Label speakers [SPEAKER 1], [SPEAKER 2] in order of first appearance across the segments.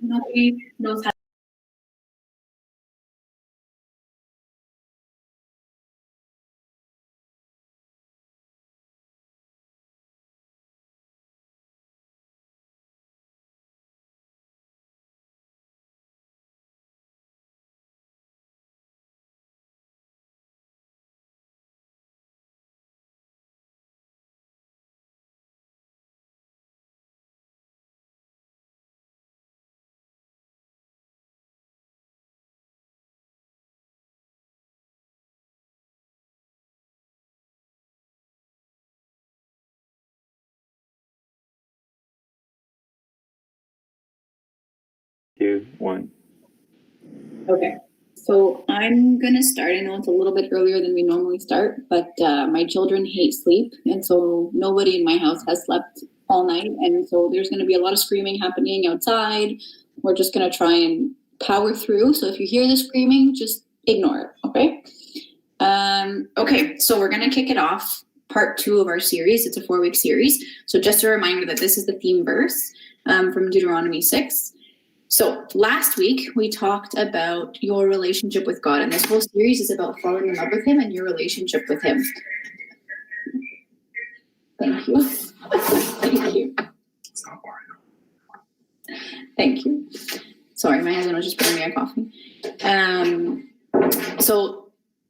[SPEAKER 1] Nobody knows how.
[SPEAKER 2] Two, one.
[SPEAKER 1] Okay, so I'm gonna start. I know it's a little bit earlier than we normally start, but my children hate sleep, and so nobody in my house has slept all night, and so there's gonna be a lot of screaming happening outside. We're just gonna try and power through. So if you hear the screaming, just ignore it, okay? Okay, so we're gonna kick it off. Part 2 of our series. It's a 4-week series. So just a reminder that this is the theme verse from Deuteronomy 6. So last week we talked about your relationship with God, and this whole series is about falling in love with Him and your relationship with Him. Thank you. Thank you. Thank you. Sorry, my husband was just bringing me a coffee. So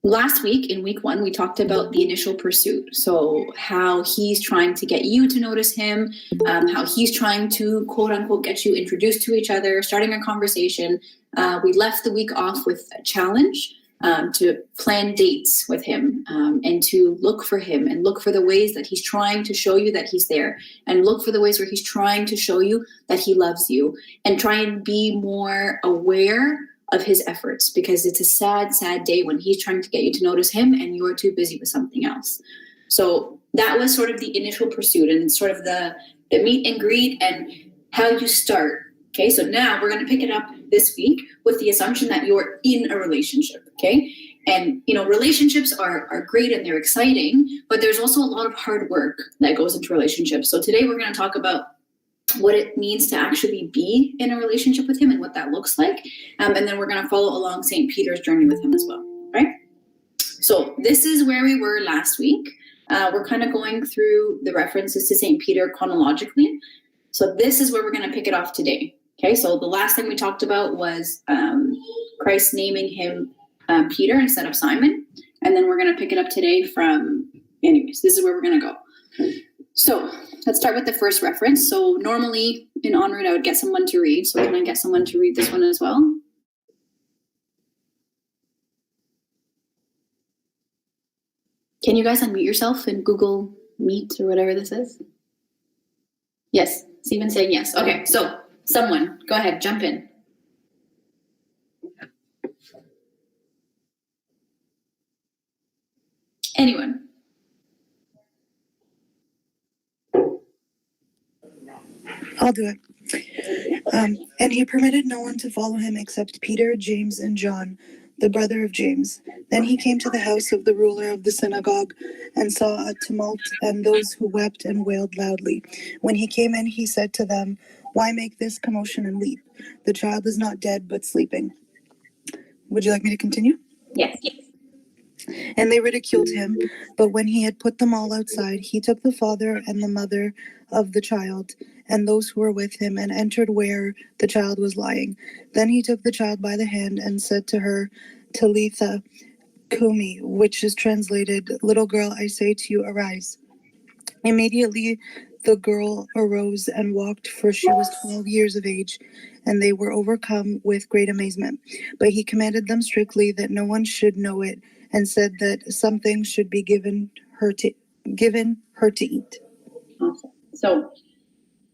[SPEAKER 1] last week, in week 1, we talked about the initial pursuit. So how he's trying to get you to notice him, how he's trying to, quote unquote, get you introduced to each other, starting a conversation. We left the week off with a challenge to plan dates with him and to look for him and look for the ways that he's trying to show you that he's there, and look for the ways where he's trying to show you that he loves you, and try and be more aware of his efforts, because it's a sad, sad day when he's trying to get you to notice him and you're too busy with something else. So that was sort of the initial pursuit and sort of the meet and greet and how you start. Okay, so now we're going to pick it up this week with the assumption that you're in a relationship. Okay, and relationships are great and they're exciting, but there's also a lot of hard work that goes into relationships. So today we're going to talk about what it means to actually be in a relationship with him and what that looks like. And then we're going to follow along St. Peter's journey with him as well, right? So this is where we were last week. We're kind of going through the references to St. Peter chronologically. So this is where we're going to pick it off today. Okay, so the last thing we talked about was Christ naming him Peter instead of Simon. And then we're going to pick it up today from, anyways, this is where we're going to go. So let's start with the first reference. So normally in OnRoute, I would get someone to read. So can I get someone to read this one as well? Can you guys unmute yourself in Google Meet or whatever this is? Yes, Stephen's saying yes. Okay, so someone, go ahead, jump in. Anyone?
[SPEAKER 3] I'll do it. And he permitted no one to follow him except Peter, James, and John, the brother of James. Then he came to the house of the ruler of the synagogue and saw a tumult and those who wept and wailed loudly. When he came in, he said to them, "Why make this commotion and weep? The child is not dead, but sleeping." Would you like me to continue?
[SPEAKER 1] Yes.
[SPEAKER 3] And they ridiculed him. But when he had put them all outside, he took the father and the mother of the child and those who were with him and entered where the child was lying. Then he took the child by the hand and said to her, "Talitha Kumi," which is translated, "Little girl, I say to you, arise." Immediately the girl arose and walked, for she was 12 years of age, and they were overcome with great amazement. But he commanded them strictly that no one should know it, and said that something should be given her to eat.
[SPEAKER 1] Awesome. So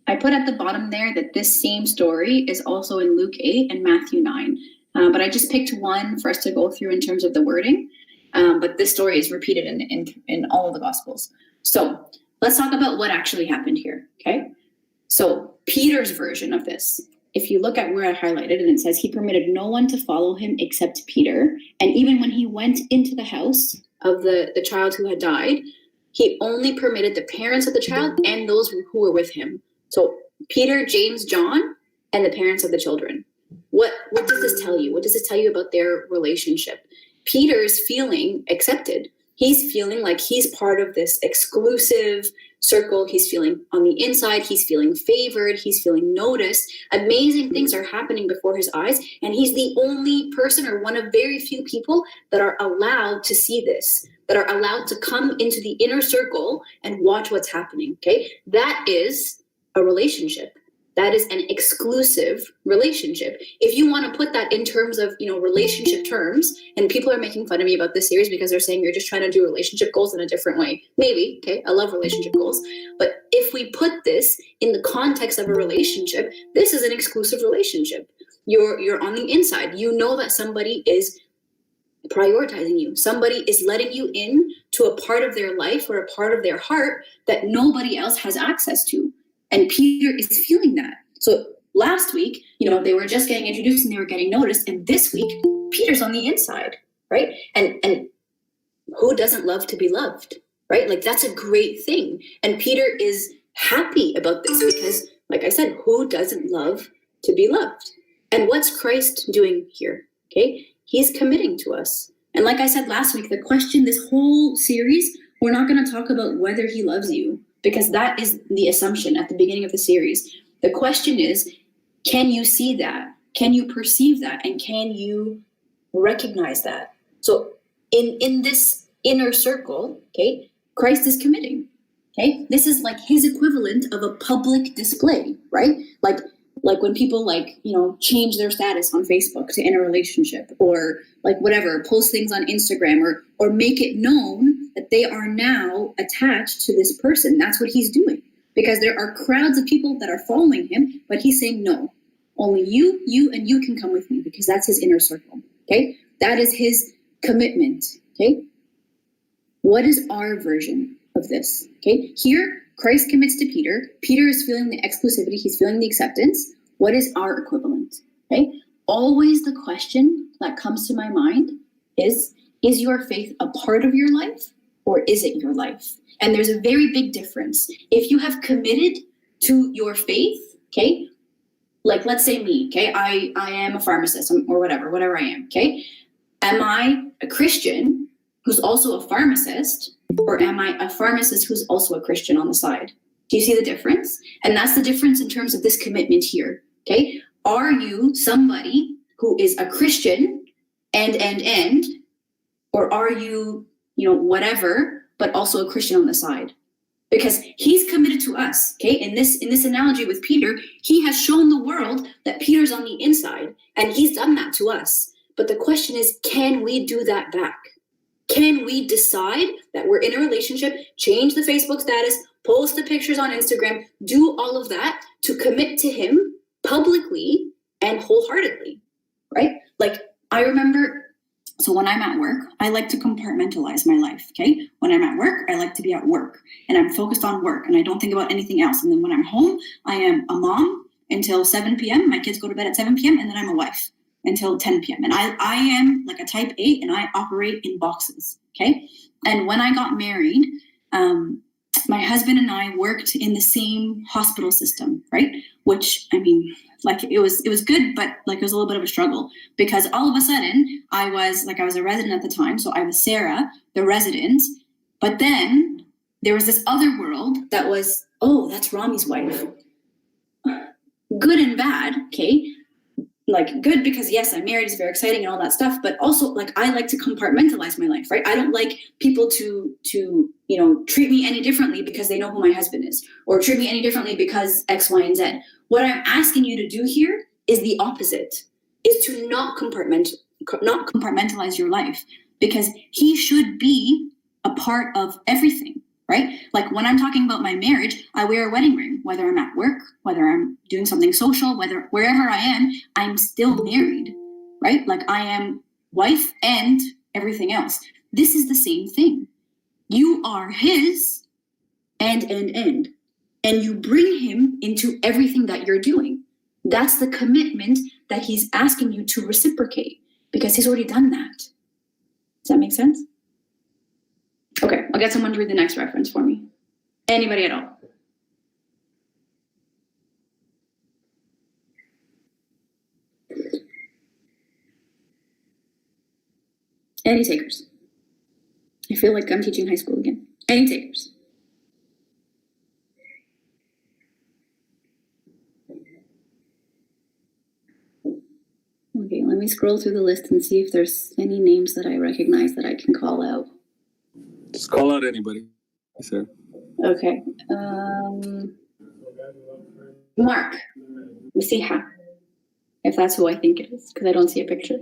[SPEAKER 1] I put at the bottom there that this same story is also in Luke 8 and Matthew 9. But I just picked one for us to go through in terms of the wording. But this story is repeated in all of the Gospels. So let's talk about what actually happened here, okay? So Peter's version of this, if you look at where I highlighted, and it says he permitted no one to follow him except Peter. And even when he went into the house of the child who had died, he only permitted the parents of the child and those who were with him. So Peter, James, John, and the parents of the children. What does this tell you? What does this tell you about their relationship? Peter's feeling accepted. He's feeling like he's part of this exclusive circle. He's feeling on the inside. He's feeling favored. He's feeling noticed. Amazing things are happening before his eyes. And he's the only person, or one of very few people, that are allowed to see this, that are allowed to come into the inner circle and watch what's happening. Okay. That is a relationship. That is an exclusive relationship. If you want to put that in terms of, relationship terms, and people are making fun of me about this series because they're saying you're just trying to do relationship goals in a different way. Maybe, okay, I love relationship goals. But if we put this in the context of a relationship, this is an exclusive relationship. You're on the inside. You know that somebody is prioritizing you. Somebody is letting you in to a part of their life or a part of their heart that nobody else has access to. And Peter is feeling that. So last week, they were just getting introduced and they were getting noticed. And this week, Peter's on the inside, right? And who doesn't love to be loved, right? Like, that's a great thing. And Peter is happy about this because, like I said, who doesn't love to be loved? And what's Christ doing here? Okay, he's committing to us. And like I said last week, the question, this whole series, we're not going to talk about whether he loves you, because that is the assumption at the beginning of the series. The question is, can you see that? Can you perceive that? And can you recognize that? So in this inner circle, okay, Christ is committing. Okay, this is like his equivalent of a public display, right? Like when people change their status on Facebook to end a relationship, or whatever, post things on Instagram, or make it known that they are now attached to this person. That's what he's doing, because there are crowds of people that are following him, but he's saying, no, only you and you can come with me, because that's his inner circle. Okay, that is his commitment. Okay, what is our version of this? Okay, here Christ commits to Peter. Peter is feeling the exclusivity. He's feeling the acceptance. What is our equivalent? Okay, always the question that comes to my mind is your faith a part of your life, or is it your life? And there's a very big difference. If you have committed to your faith, okay, like let's say me, okay, I am a pharmacist, or whatever I am, okay? Am I a Christian who's also a pharmacist, or am I a pharmacist who's also a Christian on the side? Do you see the difference? And that's the difference in terms of this commitment here, okay? Are you somebody who is a Christian and, or are you, whatever, but also a Christian on the side? Because he's committed to us, okay? In this analogy with Peter, he has shown the world that Peter's on the inside, and he's done that to us. But the question is, can we do that back? Can we decide that we're in a relationship, change the Facebook status, post the pictures on Instagram, do all of that to commit to him publicly and wholeheartedly, right? Like, I remember, so when I'm at work, I like to compartmentalize my life, okay? When I'm at work, I like to be at work, and I'm focused on work, and I don't think about anything else. And then when I'm home, I am a mom until 7 p.m. My kids go to bed at 7 p.m., and then I'm a wife until 10 p.m. And I am like a type A, and I operate in boxes, okay? And when I got married, my husband and I worked in the same hospital system, right? Which, I mean, like it was good, but like it was a little bit of a struggle, because all of a sudden I was a resident at the time. So I was Sarah, the resident, but then there was this other world that was, oh, that's Rami's wife. Good and bad, okay? Like good because yes, I'm married, it's very exciting and all that stuff, but also like I like to compartmentalize my life, right? I don't like people to treat me any differently because they know who my husband is, or treat me any differently because X, Y, and Z. What I'm asking you to do here is the opposite, is to not compartmentalize your life, because he should be a part of everything. Right? Like when I'm talking about my marriage, I wear a wedding ring, whether I'm at work, whether I'm doing something social, wherever I am, I'm still married, right? Like I am wife and everything else. This is the same thing. You are his and you bring him into everything that you're doing. That's the commitment that he's asking you to reciprocate, because he's already done that. Does that make sense? Okay, I'll get someone to read the next reference for me. Anybody at all? Any takers? I feel like I'm teaching high school again. Any takers? Okay, let me scroll through the list and see if there's any names that I recognize that I can call out.
[SPEAKER 2] Just call out anybody, sir.
[SPEAKER 1] Okay. Mark. Let me see how. If that's who I think it is, because I don't see a picture.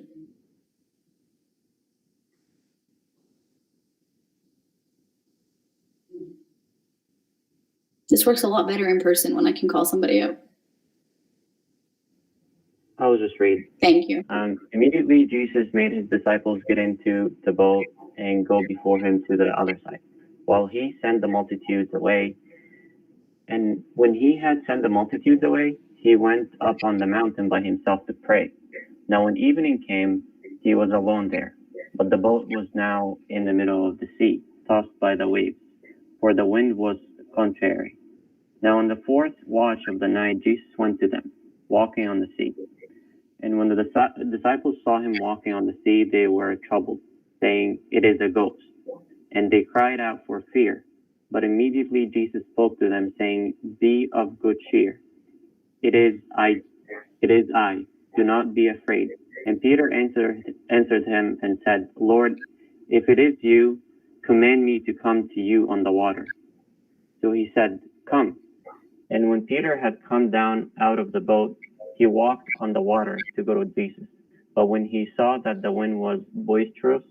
[SPEAKER 1] This works a lot better in person when I can call somebody out.
[SPEAKER 4] I'll just read.
[SPEAKER 1] Thank you.
[SPEAKER 4] Immediately, Jesus made his disciples get into the boat and go before him to the other side, while he sent the multitudes away. And when he had sent the multitudes away, he went up on the mountain by himself to pray. Now when evening came, he was alone there, but the boat was now in the middle of the sea, tossed by the waves, for the wind was contrary. Now on the fourth watch of the night, Jesus went to them, walking on the sea. And when the disciples saw him walking on the sea, they were troubled, saying, "It is a ghost." And they cried out for fear. But immediately Jesus spoke to them, saying, "Be of good cheer. It is I. Do not be afraid." And Peter answered him and said, "Lord, if it is you, command me to come to you on the water." So he said, "Come." And when Peter had come down out of the boat, he walked on the water to go to Jesus. But when he saw that the wind was boisterous,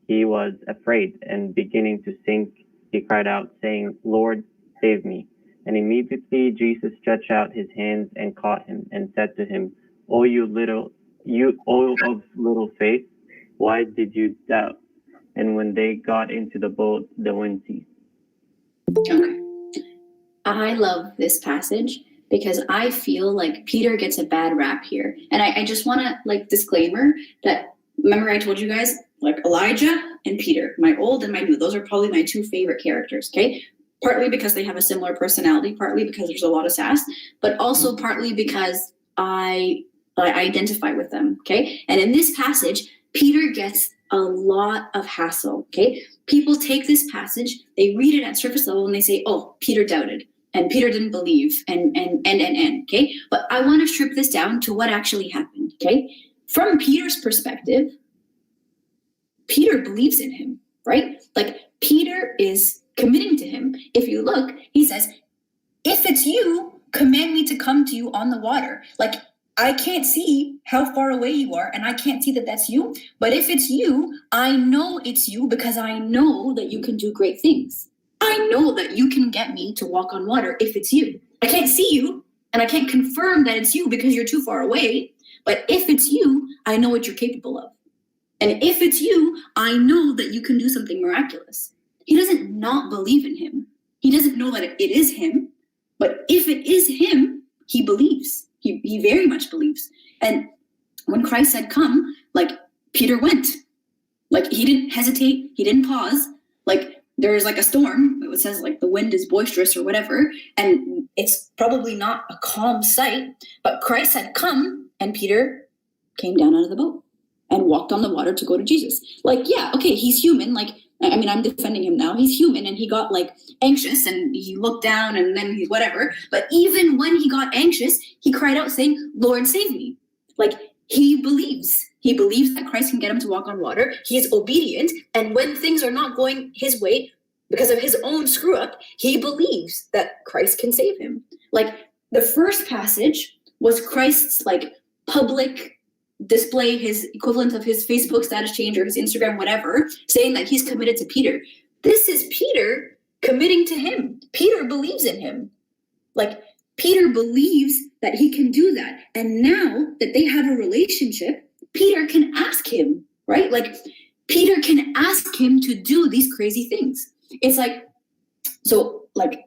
[SPEAKER 4] he was afraid, and beginning to sink, he cried out, saying, "Lord, save me." And immediately Jesus stretched out his hands and caught him, and said to him, "O you of little faith, why did you doubt?" And when they got into the boat, the wind ceased.
[SPEAKER 1] Okay. I love this passage because I feel like Peter gets a bad rap here. And I just want to, like, disclaimer that, remember I told you guys, like, Elijah and Peter, my old and my new, those are probably my two favorite characters, okay? Partly because they have a similar personality, partly because there's a lot of sass, but also partly because I identify with them, okay? And in this passage, Peter gets a lot of hassle, okay? People take this passage, they read it at surface level, and they say, "Oh, Peter doubted, and Peter didn't believe, and, okay? But I want to strip this down to what actually happened, okay? From Peter's perspective, Peter believes in him, right? Like, Peter is committing to him. If you look, he says, "If it's you, command me to come to you on the water." Like, I can't see how far away you are, and I can't see that that's you. But if it's you, I know it's you because I know that you can do great things. I know that you can get me to walk on water if it's you. I can't see you, and I can't confirm that it's you because you're too far away. But if it's you, I know what you're capable of. And if it's you, I know that you can do something miraculous. He doesn't not believe in him. He doesn't know that it is him. But if it is him, he believes. He very much believes. And when Christ said, "Come," like, Peter went. Like, he didn't hesitate. He didn't pause. Like, there's like a storm. It says like the wind is boisterous or whatever. And it's probably not a calm sight. But Christ said, "Come." And Peter came down out of the boat and walked on the water to go to Jesus. Like, yeah, okay, he's human. Like, I mean, I'm defending him now. He's human, and he got like anxious, and he looked down, and then he whatever. But even when he got anxious, he cried out saying, "Lord, save me." Like, he believes. He believes that Christ can get him to walk on water. He is obedient. And when things are not going his way because of his own screw up, he believes that Christ can save him. Like, the first passage was Christ's like public display, his equivalent of his Facebook status change or his Instagram, whatever, saying that he's committed to Peter. This is Peter committing to him. Peter believes in him. Like, Peter believes that he can do that. And now that they have a relationship, Peter can ask him, right? Like, Peter can ask him to do these crazy things. It's like, so like,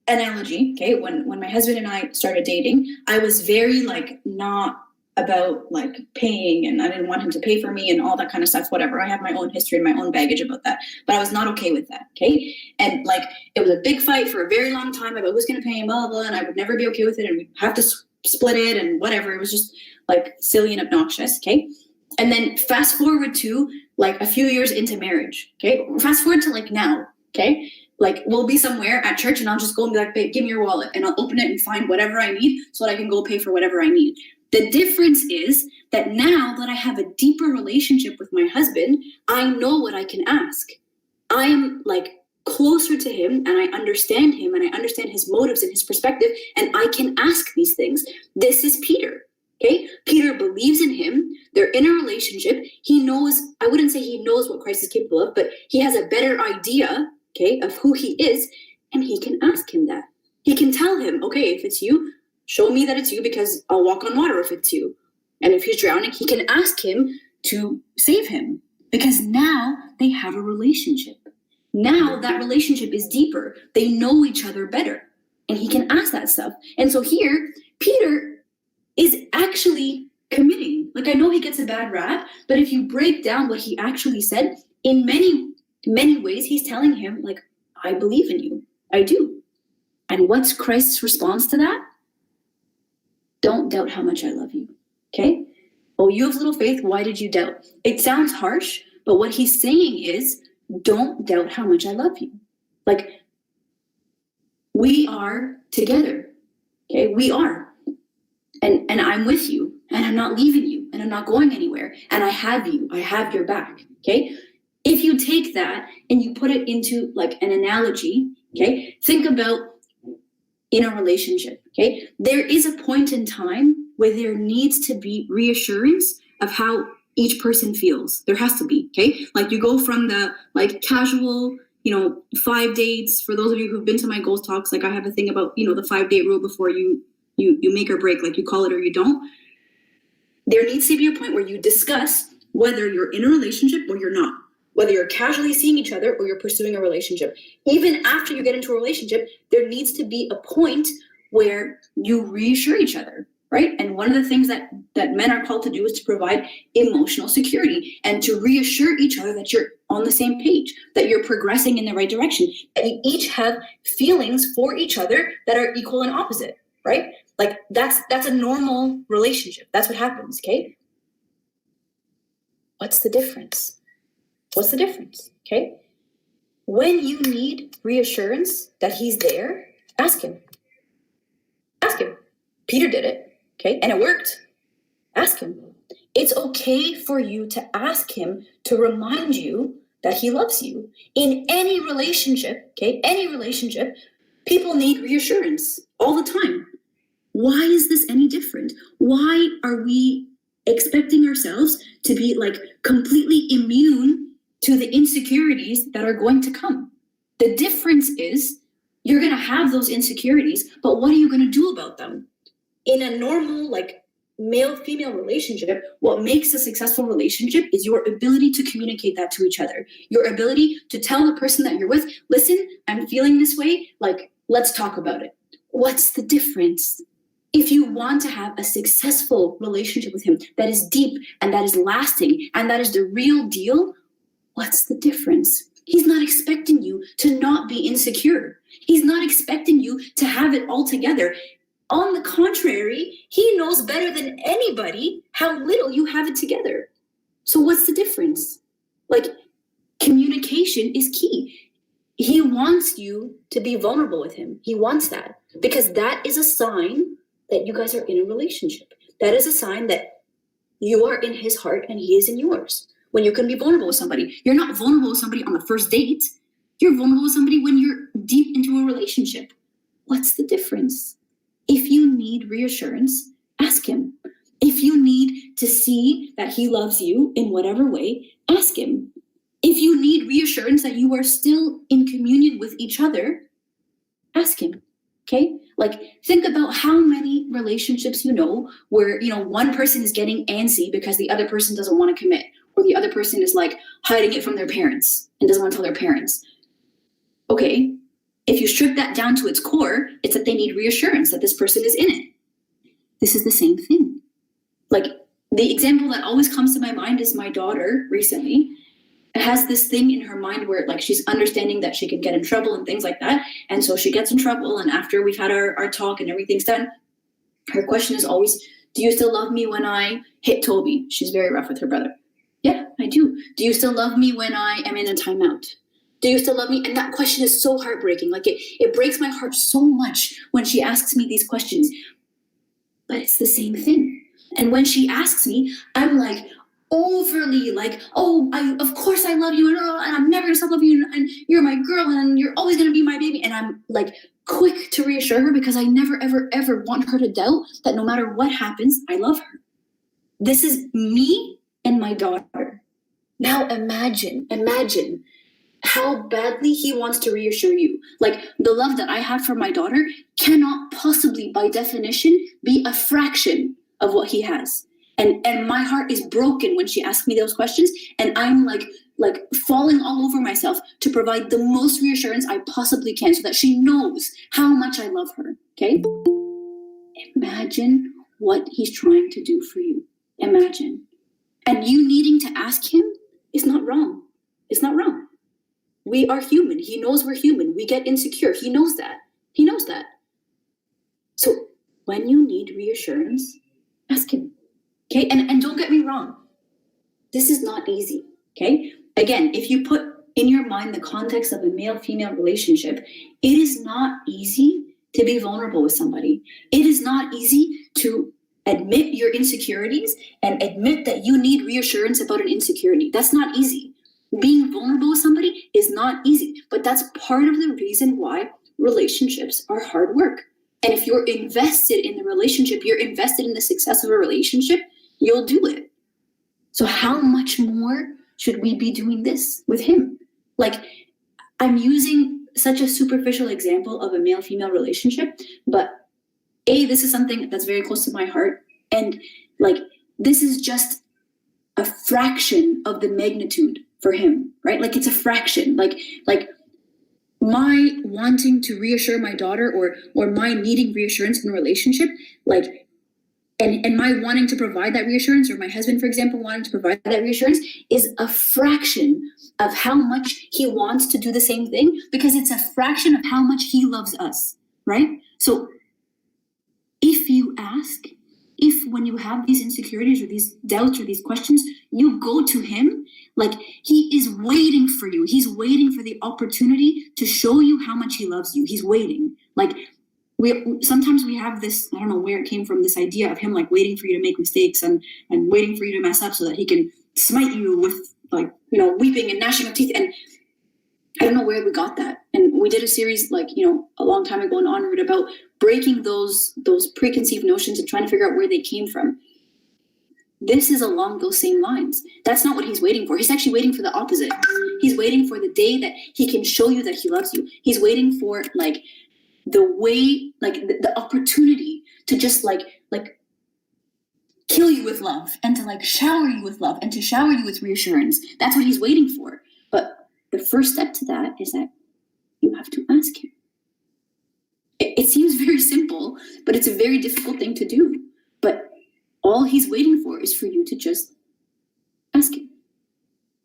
[SPEAKER 1] analogy, okay? When my husband and I started dating, I was very like not about like paying, and I didn't want him to pay for me and all that kind of stuff, whatever. I have my own history and my own baggage about that, but I was not okay with that, okay? And like, it was a big fight for a very long time about who's going to pay him, blah, blah, blah, and I would never be okay with it, and we'd have to split it and whatever. It was just like silly and obnoxious, okay? And then fast forward to like a few years into marriage, okay? Fast forward to like now, okay? Like we'll be somewhere at church and I'll just go and be like, babe, give me your wallet, and I'll open it and find whatever I need so that I can go pay for whatever I need. The difference is that now that I have a deeper relationship with my husband, I know what I can ask. I'm like closer to him, and I understand him, and I understand his motives and his perspective, and I can ask these things. This is Peter. Okay, Peter believes in him. They're in a relationship. He knows, I wouldn't say he knows what Christ is capable of, but he has a better idea, okay, of who he is, and he can ask him that. He can tell him, okay, if it's you, show me that it's you, because I'll walk on water if it's you. And if he's drowning, he can ask him to save him, because now they have a relationship. Now that relationship is deeper. They know each other better, and he can ask that stuff. And so here, Peter is actually committing. Like, I know he gets a bad rap, but if you break down what he actually said, in many, many ways, he's telling him, like, I believe in you. I do. And what's Christ's response to that? Don't doubt how much I love you. Okay? Oh, you have little faith. Why did you doubt? It sounds harsh, but what he's saying is, don't doubt how much I love you. Like, we are together. Okay? We are. And I'm with you, and I'm not leaving you, and I'm not going anywhere, and I have you, I have your back, okay? If you take that and you put it into like an analogy, okay, think about in a relationship, okay? There is a point in time where there needs to be reassurance of how each person feels. There has to be, okay? Like you go from the like casual, 5 dates. For those of you who've been to my goals talks, like I have a thing about, the 5-date rule before you make or break, like you call it or you don't. There needs to be a point where you discuss whether you're in a relationship or you're not, whether you're casually seeing each other or you're pursuing a relationship. Even after you get into a relationship, there needs to be a point where you reassure each other, right? And one of the things that men are called to do is to provide emotional security and to reassure each other that you're on the same page, that you're progressing in the right direction, that you each have feelings for each other that are equal and opposite, right? Like that's a normal relationship. That's what happens, okay? What's the difference? What's the difference, okay? When you need reassurance that he's there, ask him. Ask him. Peter did it, okay? And it worked. Ask him. It's okay for you to ask him to remind you that he loves you. In any relationship, okay? Any relationship, people need reassurance all the time. Why is this any different? Why are we expecting ourselves to be like completely immune to the insecurities that are going to come? The difference is you're going to have those insecurities, but what are you going to do about them? In a normal, like male-female relationship, what makes a successful relationship is your ability to communicate that to each other. Your ability to tell the person that you're with, listen, I'm feeling this way, like, let's talk about it. What's the difference? If you want to have a successful relationship with him that is deep and that is lasting and that is the real deal, what's the difference? He's not expecting you to not be insecure. He's not expecting you to have it all together. On the contrary, he knows better than anybody how little you have it together. So what's the difference? Like, communication is key. He wants you to be vulnerable with him. He wants that because that is a sign that you guys are in a relationship. That is a sign that you are in his heart and he is in yours. When you can be vulnerable with somebody. You're not vulnerable with somebody on the first date. You're vulnerable with somebody when you're deep into a relationship. What's the difference? If you need reassurance, ask him. If you need to see that he loves you in whatever way, ask him. If you need reassurance that you are still in communion with each other, ask him. Okay? Like, think about how many relationships you know where, one person is getting antsy because the other person doesn't want to commit, or the other person is like hiding it from their parents and doesn't want to tell their parents. Okay, if you strip that down to its core, it's that they need reassurance that this person is in it. This is the same thing. Like, the example that always comes to my mind is my daughter recently has this thing in her mind where like she's understanding that she could get in trouble and things like that. And so she gets in trouble, and after we've had our talk and everything's done, her question is always, Do you still love me when I hit Toby? She's very rough with her brother. Yeah, I do. Do you still love me when I am in a timeout? Do you still love me? And that question is so heartbreaking. Like it breaks my heart so much when she asks me these questions. But it's the same thing. And when she asks me, I'm like overly like, oh, of course I love you, and I'm never gonna stop loving you, and you're my girl, and you're always gonna be my baby. And I'm like quick to reassure her because I never, ever, ever want her to doubt that no matter what happens, I love her. This is me and my daughter. Now imagine how badly he wants to reassure you. Like, the love that I have for my daughter cannot possibly, by definition, be a fraction of what he has. And my heart is broken when she asks me those questions, and I'm like falling all over myself to provide the most reassurance I possibly can so that she knows how much I love her, okay? Imagine what he's trying to do for you. Imagine. And you needing to ask him is not wrong. It's not wrong. We are human. He knows we're human. We get insecure. He knows that. He knows that. So when you need reassurance, ask him. Okay? And don't get me wrong. This is not easy. Okay? Again, if you put in your mind the context of a male-female relationship, it is not easy to be vulnerable with somebody. It is not easy to admit your insecurities and admit that you need reassurance about an insecurity. That's not easy. Being vulnerable with somebody is not easy, but that's part of the reason why relationships are hard work. And if you're invested in the relationship, you're invested in the success of a relationship, you'll do it. So how much more should we be doing this with him? Like, I'm using such a superficial example of a male-female relationship, but this is something that's very close to my heart. And like, this is just a fraction of the magnitude for him, right? Like, it's a fraction. Like my wanting to reassure my daughter or my needing reassurance in a relationship, like, and my wanting to provide that reassurance, or my husband, for example, wanting to provide that reassurance, is a fraction of how much he wants to do the same thing, because it's a fraction of how much he loves us, right? So if you ask, if when you have these insecurities or these doubts or these questions, you go to him, like, he is waiting for you. He's waiting for the opportunity to show you how much he loves you. He's waiting. Like, sometimes we have this, I don't know where it came from, this idea of him like waiting for you to make mistakes and waiting for you to mess up so that he can smite you with, like, you know, weeping and gnashing of teeth. And I don't know where we got that. And we did a series, like, you know, a long time ago on OnRoute about breaking those preconceived notions and trying to figure out where they came from. This is along those same lines. That's not what he's waiting for. He's actually waiting for the opposite. He's waiting for the day that he can show you that he loves you. He's waiting for, like, the way, like, the opportunity to just like kill you with love, and to like shower you with love, and to shower you with reassurance. That's what he's waiting for. But the first step to that is that you have to ask him. It seems very simple, but it's a very difficult thing to do. But all he's waiting for is for you to just ask him.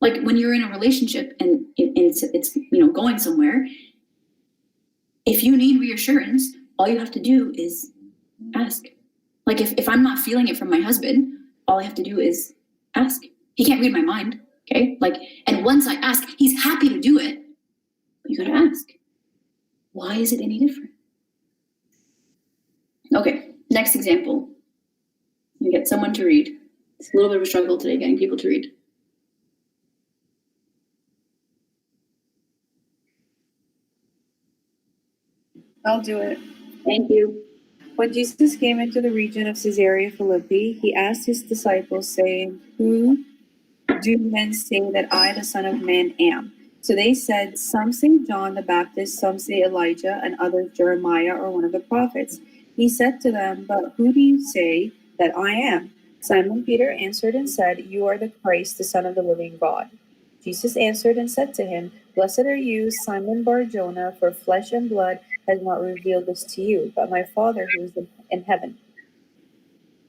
[SPEAKER 1] Like, when you're in a relationship and it's you know, going somewhere, if you need reassurance, all you have to do is ask. Like, if I'm not feeling it from my husband, all I have to do is ask. He can't read my mind, okay? Like, and once I ask, he's happy to do it. But you gotta ask. Why is it any different? Okay, next example. You get someone to read. It's a little bit of a struggle today getting people to read.
[SPEAKER 5] I'll do it.
[SPEAKER 1] Thank you.
[SPEAKER 5] When Jesus came into the region of Caesarea Philippi, he asked his disciples, saying, "Who do men say that I, the Son of Man, am?" So they said, "Some say John the Baptist, some say Elijah, and others Jeremiah or one of the prophets." He said to them, "But who do you say that I am?" Simon Peter answered and said, "You are the Christ, the Son of the living God." Jesus answered and said to him, "Blessed are you, Simon Bar-Jonah, for flesh and blood has not revealed this to you, but my Father who is in heaven.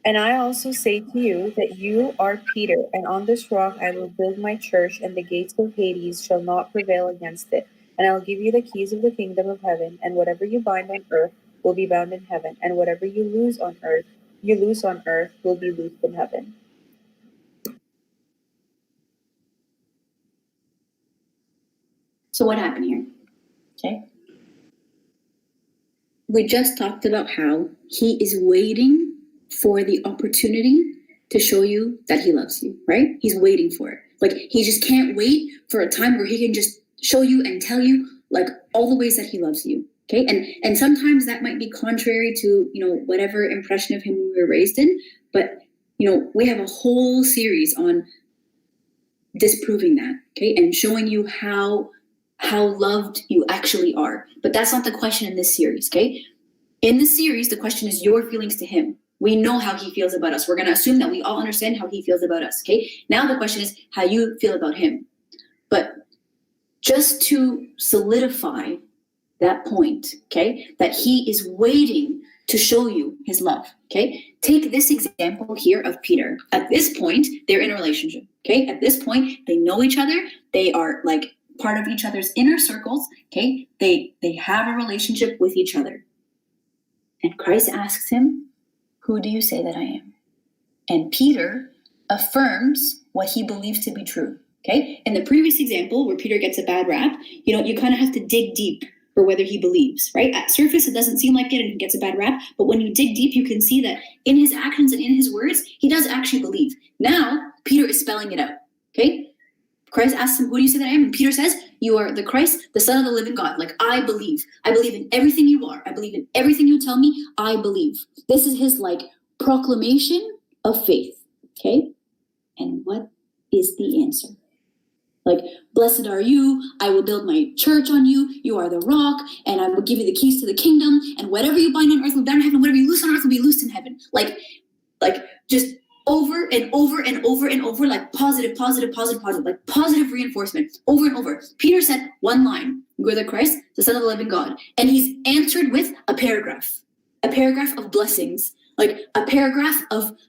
[SPEAKER 5] And I also say to you that you are Peter, and on this rock I will build my church, and the gates of Hades shall not prevail against it. And I will give you the keys of the kingdom of heaven, and whatever you bind on earth will be bound in heaven, and whatever you loose on earth you loose on earth will be loosed in heaven.
[SPEAKER 1] So what happened here? Okay. We just talked about how he is waiting for the opportunity to show you that he loves you, right? He's waiting for it. Like, he just can't wait for a time where he can just show you and tell you, like, all the ways that he loves you, okay? And sometimes that might be contrary to, whatever impression of him we were raised in, but, we have a whole series on disproving that, okay? And showing you how loved you actually are. But that's not the question in this series, okay? In this series, the question is your feelings to him. We know how he feels about us. We're going to assume that we all understand how he feels about us, okay? Now the question is how you feel about him. But just to solidify that point, okay, that he is waiting to show you his love, okay? Take this example here of Peter. At this point, they're in a relationship, okay? At this point, they know each other. They are like part of each other's inner circles, okay? They have a relationship with each other. And Christ asks him, "Who do you say that I am?" And Peter affirms what he believes to be true, okay? In the previous example where Peter gets a bad rap, you kind of have to dig deep for whether he believes, right? At surface, it doesn't seem like it and he gets a bad rap, but when you dig deep, you can see that in his actions and in his words, he does actually believe. Now, Peter is spelling it out, okay? Christ asks him, "Who do you say that I am?" And Peter says, "You are the Christ, the Son of the living God." Like, I believe. I believe in everything you are. I believe in everything you tell me. I believe. This is his, proclamation of faith, okay? And what is the answer? Blessed are you, I will build my church on you, you are the rock, and I will give you the keys to the kingdom, and whatever you bind on earth will be bound in heaven, whatever you loose on earth will be loosed in heaven. Just over and over and over and over, positive, positive reinforcement, over and over. Peter said one line, "You are the Christ, the Son of the living God." And he's answered with a paragraph of blessings, a paragraph of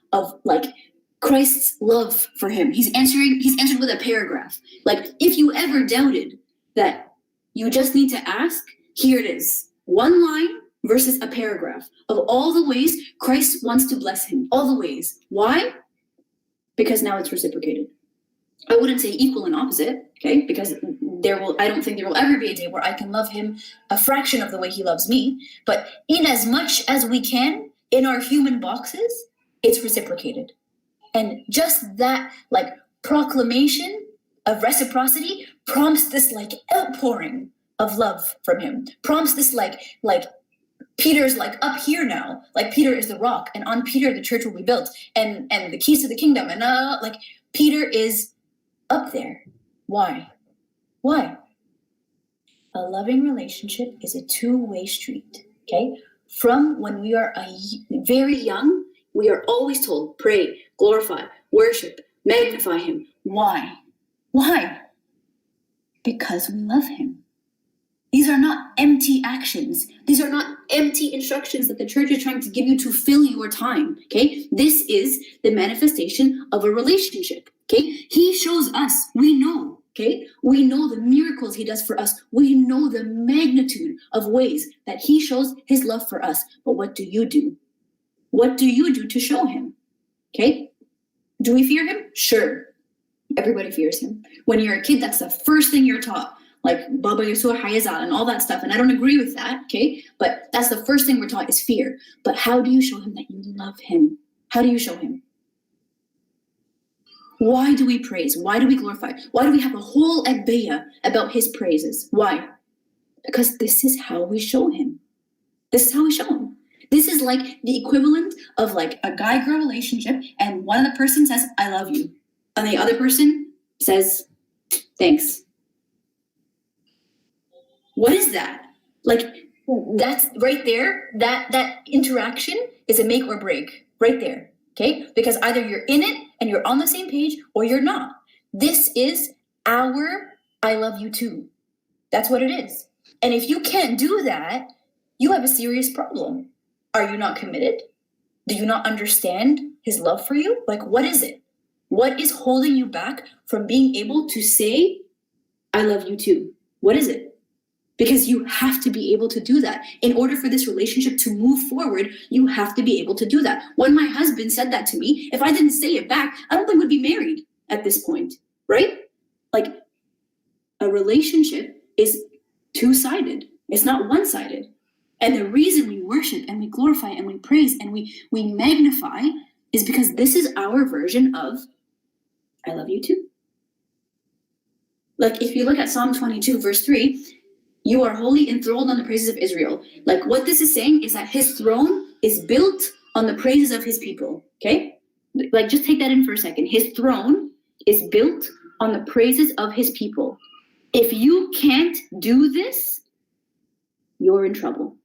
[SPEAKER 1] Christ's love for him. He's answered with a paragraph. If you ever doubted that you just need to ask, here it is. One line versus a paragraph of all the ways Christ wants to bless him. All the ways. Why? Because now it's reciprocated. I wouldn't say equal and opposite, okay? Because I don't think there will ever be a day where I can love him a fraction of the way he loves me. But in as much as we can, in our human boxes, it's reciprocated. And just that, proclamation of reciprocity prompts this, outpouring of love from him. Prompts this, Peter's, up here now. Peter is the rock, and on Peter the church will be built, and the keys to the kingdom. And, Peter is up there. Why? Why? A loving relationship is a two-way street, okay? From when we are very young, we are always told, pray, glorify, worship, magnify him. Why? Why? Because we love him. These are not empty actions. These are not empty instructions that the church is trying to give you to fill your time, okay? This is the manifestation of a relationship, okay? He shows us, we know, okay? We know the miracles he does for us. We know the magnitude of ways that he shows his love for us. But what do you do? What do you do to show him? Okay? Do we fear him? Sure. Everybody fears him. When you're a kid, that's the first thing you're taught. Baba Yeshua Hayazal and all that stuff. And I don't agree with that, okay? But that's the first thing we're taught is fear. But how do you show him that you love him? How do you show him? Why do we praise? Why do we glorify? Why do we have a whole agbeya about his praises? Why? Because this is how we show him. This is how we show him. This is the equivalent of a guy-girl relationship, and one of the person says, "I love you," and the other person says, "Thanks." What is that? That's right there. That interaction is a make or break right there. Okay? Because either you're in it and you're on the same page, or you're not. This is our "I love you too." That's what it is. And if you can't do that, you have a serious problem. Are you not committed? Do you not understand his love for you? What is it? What is holding you back from being able to say, "I love you too"? What is it? because you have to be able to do that. In order for this relationship to move forward, you have to be able to do that. When my husband said that to me, if I didn't say it back, I don't think we'd be married at this point, right? Like, a relationship is two-sided. It's not one-sided. And the reason we worship and we glorify and we praise and we magnify is because this is our version of, I love you too. Like, if you look at Psalm 22, verse 3, you are wholly enthroned on the praises of Israel. Like, what this is saying is that his throne is built on the praises of his people, okay? Like, just take that in for a second. His throne is built on the praises of his people. If you can't do this, you're in trouble.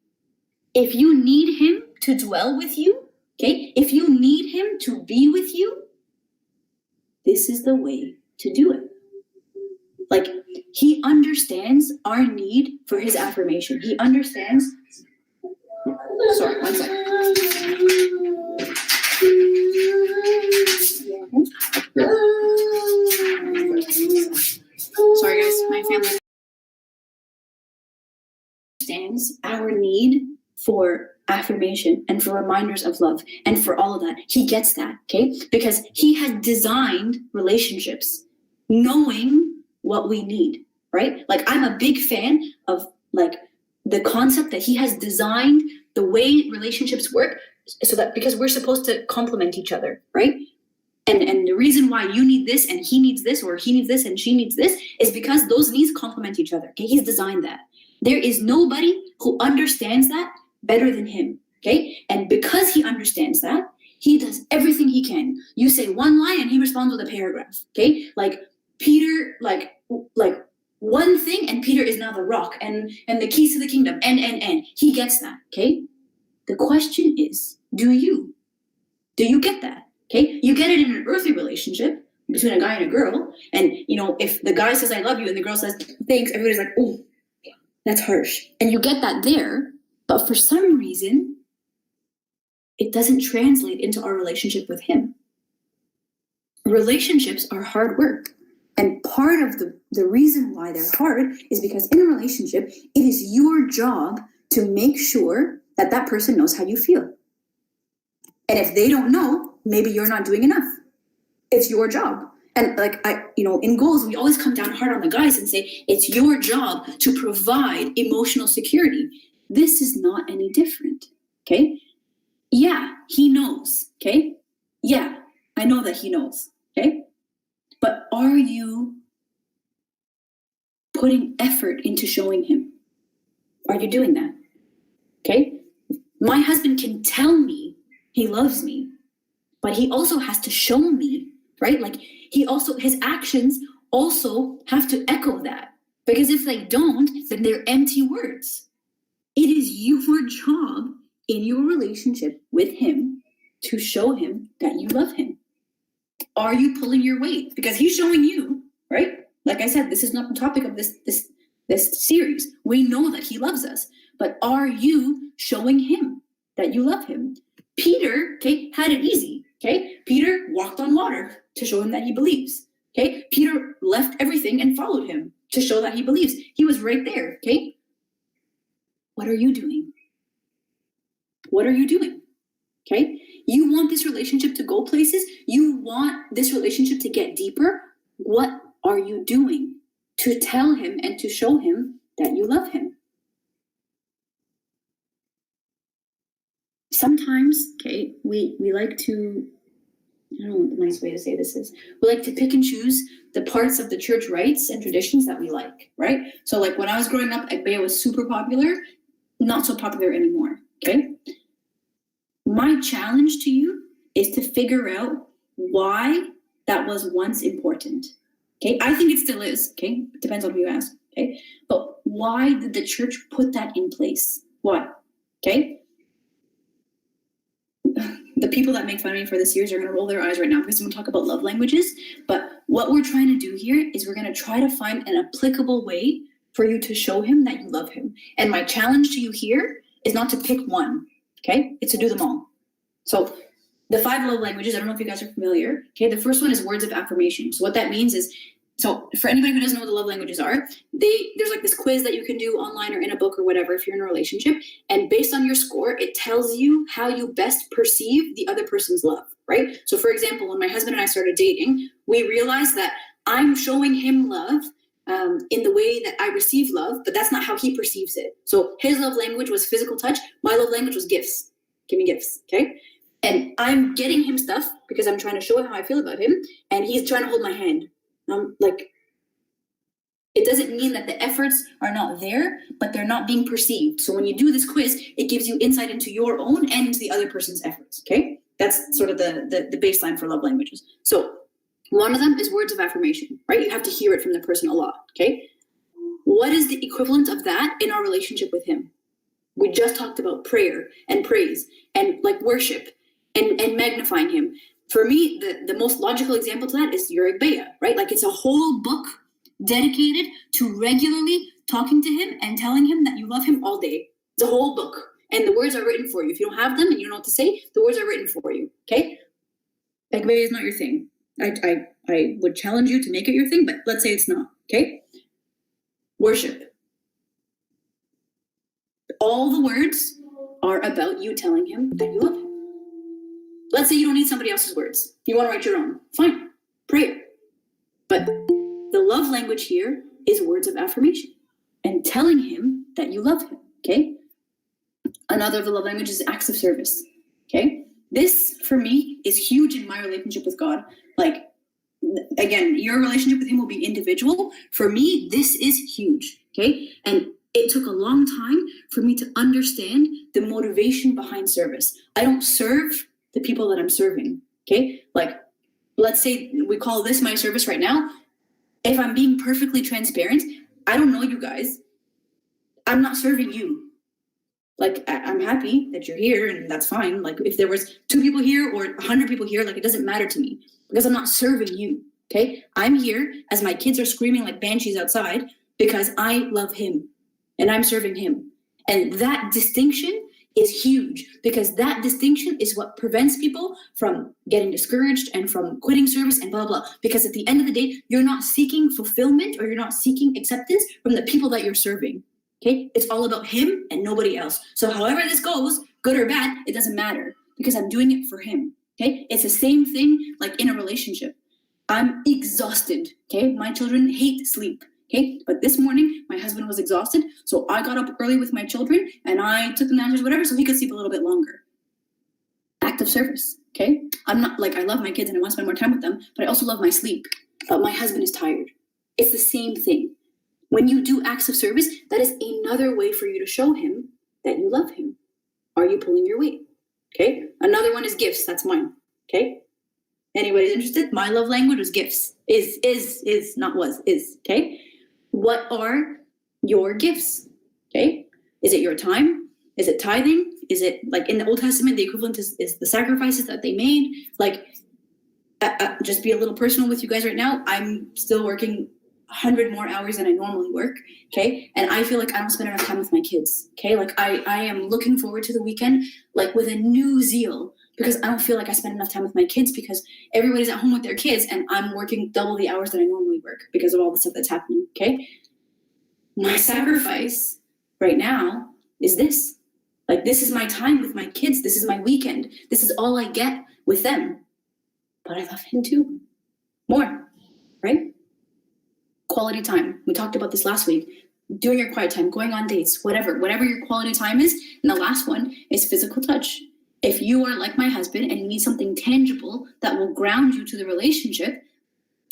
[SPEAKER 1] If you need him to dwell with you, okay? If you need him to be with you, this is the way to do it. Like, he understands our need for his affirmation. He understands. Sorry, one second. Sorry, guys, my family understands our need for affirmation and for reminders of love and for all of that. He gets that, okay? Because he has designed relationships knowing what we need, right? Like, I'm a big fan of, like, the concept that he has designed the way relationships work so that, because we're supposed to complement each other, right? And the reason why you need this and he needs this, or he needs this and she needs this, is because those needs complement each other, okay? He's designed that. There is nobody who understands that better than him, okay? And because he understands that, he does everything he can. You say one line and he responds with a paragraph, okay? Like, Peter, like one thing, and Peter is now the rock and the keys to the kingdom, and he gets that, okay? The question is, do you get that, okay? You get it in an earthly relationship between a guy and a girl, and, you know, if the guy says I love you and the girl says thanks, everybody's like, oh, that's harsh. And you get that there, but for some reason, it doesn't translate into our relationship with him. Relationships are hard work. And part of the reason why they're hard is because in a relationship, it is your job to make sure that that person knows how you feel. And if they don't know, maybe you're not doing enough. It's your job. And like, in goals, we always come down hard on the guys and say, it's your job to provide emotional security. This is not any different, okay? Yeah, he knows, okay? Yeah, I know that he knows, okay? But are you putting effort into showing him? Are you doing that? Okay? My husband can tell me he loves me, but he also has to show me, right? Like, his actions also have to echo that. Because if they don't, then they're empty words. It is your job in your relationship with him to show him that you love him. Are you pulling your weight? Because he's showing you, right? Like I said, this is not the topic of this series. We know that he loves us, but are you showing him that you love him? Peter, okay, had it easy, okay? Peter walked on water to show him that he believes, okay? Peter left everything and followed him to show that he believes. He was right there, okay? What are you doing? What are you doing, okay? You want this relationship to go places. You want this relationship to get deeper. What are you doing to tell him and to show him that you love him? Sometimes, okay, we like to, I don't know what the nice way to say this is. We like to pick and choose the parts of the church rites and traditions that we like, right? So like when I was growing up, Ekbea was super popular, not so popular anymore, okay? My challenge to you is to figure out why that was once important, okay? I think it still is, okay? It depends on who you ask, okay? But why did the church put that in place? Why, okay? The people that make fun of me for this series are going to roll their eyes right now because I'm going to talk about love languages. But what we're trying to do here is we're going to try to find an applicable way for you to show him that you love him. And my challenge to you here is not to pick one, okay? It's to do them all. So the 5 love languages, I don't know if you guys are familiar, okay? The first one is words of affirmation. So what that means is So for anybody who doesn't know what the love languages are, there's like this quiz that you can do online or in a book or whatever if you're in a relationship. And based on your score, it tells you how you best perceive the other person's love, right? So for example, when my husband and I started dating, we realized that I'm showing him love in the way that I receive love, but that's not how he perceives it. So his love language was physical touch. My love language was gifts. Give me gifts, okay? And I'm getting him stuff because I'm trying to show him how I feel about him, and he's trying to hold my hand. Like, it doesn't mean that the efforts are not there, but they're not being perceived. So when you do this quiz, it gives you insight into your own and into the other person's efforts, okay? That's sort of the baseline for love languages. So one of them is words of affirmation, right? You have to hear it from the person a lot, okay? What is the equivalent of that in our relationship with him? We just talked about prayer and praise and like worship and magnifying him. For me, the most logical example to that is your Igbeya, right? Like it's a whole book dedicated to regularly talking to him and telling him that you love him all day. It's a whole book. And the words are written for you. If you don't have them and you don't know what to say, the words are written for you, okay? Igbeya is not your thing. I would challenge you to make it your thing, but let's say it's not, okay? Worship. All the words are about you telling him that you love him. Let's say you don't need somebody else's words. You want to write your own. Fine. Pray. But the love language here is words of affirmation and telling him that you love him, okay? Another of the love languages is acts of service, okay? This, for me, is huge in my relationship with God. Like, again, your relationship with him will be individual. For me, this is huge, okay? And it took a long time for me to understand the motivation behind service. I don't serve the people that I'm serving, okay? Like, let's say we call this my service right now. If I'm being perfectly transparent, I don't know you guys. I'm not serving you. Like, I'm happy that you're here and that's fine. Like, if there was 2 people here or 100 people here, like, it doesn't matter to me because I'm not serving you, okay? I'm here as my kids are screaming like banshees outside because I love him and I'm serving him. And that distinction is huge because that distinction is what prevents people from getting discouraged and from quitting service and blah, blah, blah. Because at the end of the day, you're not seeking fulfillment or you're not seeking acceptance from the people that you're serving, okay? It's all about him and nobody else. So however this goes, good or bad, it doesn't matter because I'm doing it for him, okay? It's the same thing like in a relationship. I'm exhausted, okay? My children hate sleep. Okay, but this morning my husband was exhausted, so I got up early with my children and I took them downstairs, whatever, so he could sleep a little bit longer. Act of service, okay? I'm not like, I love my kids and I want to spend more time with them, but I also love my sleep. My husband is tired. It's the same thing. When you do acts of service, that is another way for you to show him that you love him. Are you pulling your weight? Okay, another one is gifts. That's mine, okay? Anybody's interested? My love language was gifts. Is, not was, is, okay? What are your gifts? Okay, is it your time? Is it tithing? Is it like in the Old Testament, the equivalent is the sacrifices that they made? Like, just be a little personal with you guys right now. I'm still working 100 more hours than I normally work. Okay, and I feel like I don't spend enough time with my kids. Okay, like I am looking forward to the weekend like with a new zeal because I don't feel like I spend enough time with my kids because everybody's at home with their kids and I'm working double the hours that I normally work because of all the stuff that's happening, okay? My sacrifice right now is this. Like, this is my time with my kids. This is my weekend. This is all I get with them. But I love him too. More, right? Quality time. We talked about this last week. Doing your quiet time, going on dates, whatever your quality time is. And the last one is physical touch. If you are like my husband and you need something tangible that will ground you to the relationship,